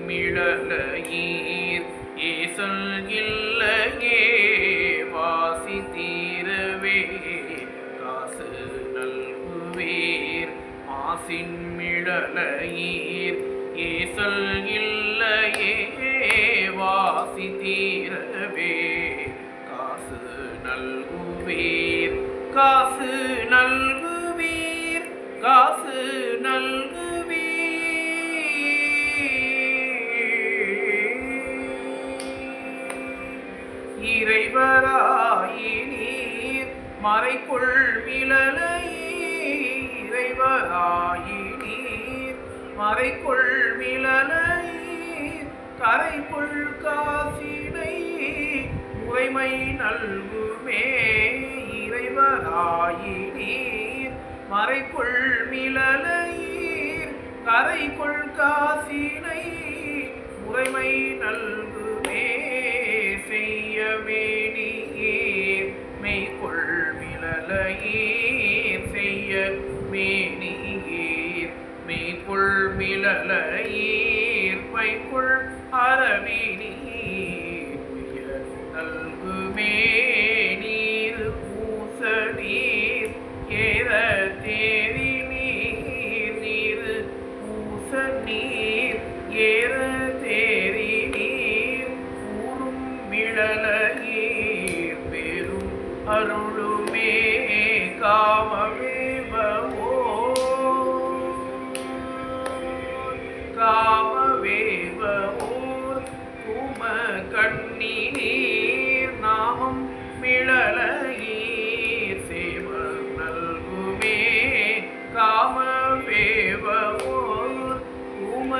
மிழலையீர் ஏசல் இல்லையே வாசி தீரவே காசு நல்குவீர் மாசின் மிழலையீர் ஏசல் இல்லையே வாசி தீரவே காசு நல்குவீர் காசு நல்குவீர் காசு நல்குவீர் இறைவராயினீர் மறைக்குள் மிழலையீர் இறைவராயினீர் மறைக்குள் மிழலையீர் கரைக்குள் காசினை முறைமை நல்குமே இறைவராயினீர் மறைக்குள் மிழலையீர் கரைக்குள் காசினை முறைமை நல்குமே செய்யவேணியீர் மெய்கொள் மிழலையீர் செய்ய மேனியீர் மெய்கொள் மிழலையீர் மைக்குள் அரவினீர் நல்குமே நீர் பூச நீர் ஏற தேரி நீர் நீர் பூச நீர் ஏற தேரி நீர் ஊரும் மிழலையீர் பெரும் அருளுமே காமவேவோ காமவேவோர் கும கண்ணி நீர் நாமம் மிழலையீர் சேம நல்குமே காமவேவோர் கும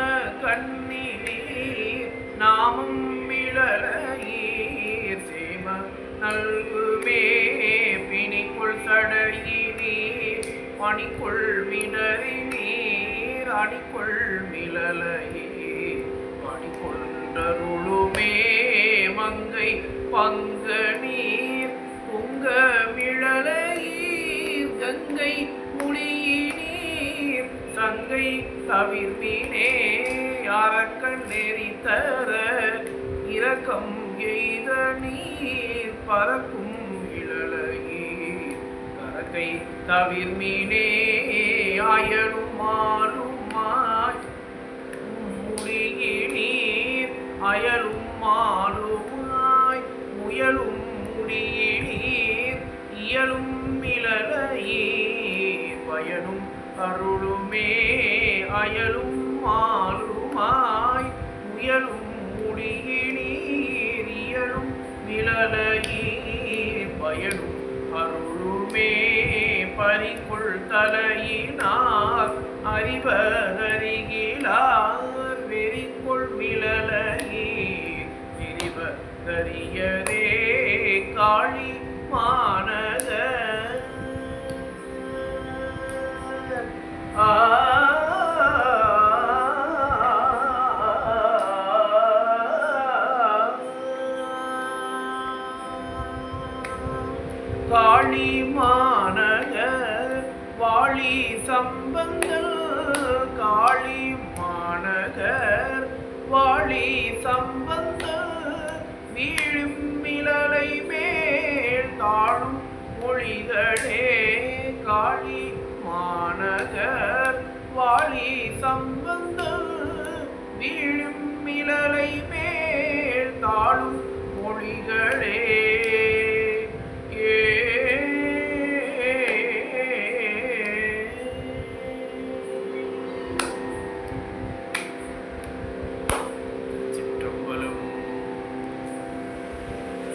கண்ணி நீர் நாமம் மிழலையீர் சேம நல்குமே பிணிக்குள் சடையினீர் பணிக்குள் மிடறி நீர் அணிக்குள் மிழலையீர் பணிக்கொண்டருளுமே மங்கை பங்க நீர் பொங்க மிழலையீர் கங்கை முழியினீர் சங்கை தவிர்வினே அரக்கன் நெறி தர இரக்கம் எய்த நீர் பறக்கும் மிழலையீர் கரக்கை தவிர்மீனே அயலும் மாலுமாய் முழியினீர் அயலும் மாலுமாய் முயலும் முடியினீர் இயலும் மிழலையீர் பயனும் அருளுமே அயலும் மாலுமாய் முயலும் முடியினீர் இயலும் மிழலையீர் பயனும் அருளுமே பறிக்குள் தலையினார் அறிவதறிகிலார் வெறிக்குள் மிழலையீர் விரிவதறியரே காளி மாநக காளி மாநகர் வாழி சம்பந்தல் காளி மாநகர் வாழி சம்பந்தல் வீழும் மிழலை மேல் தாழும் மொழிகளே காளி மாநகர் வாழி சம்பந்தல் வீழும் மிழலை மேல் தாழும் மொழிகளே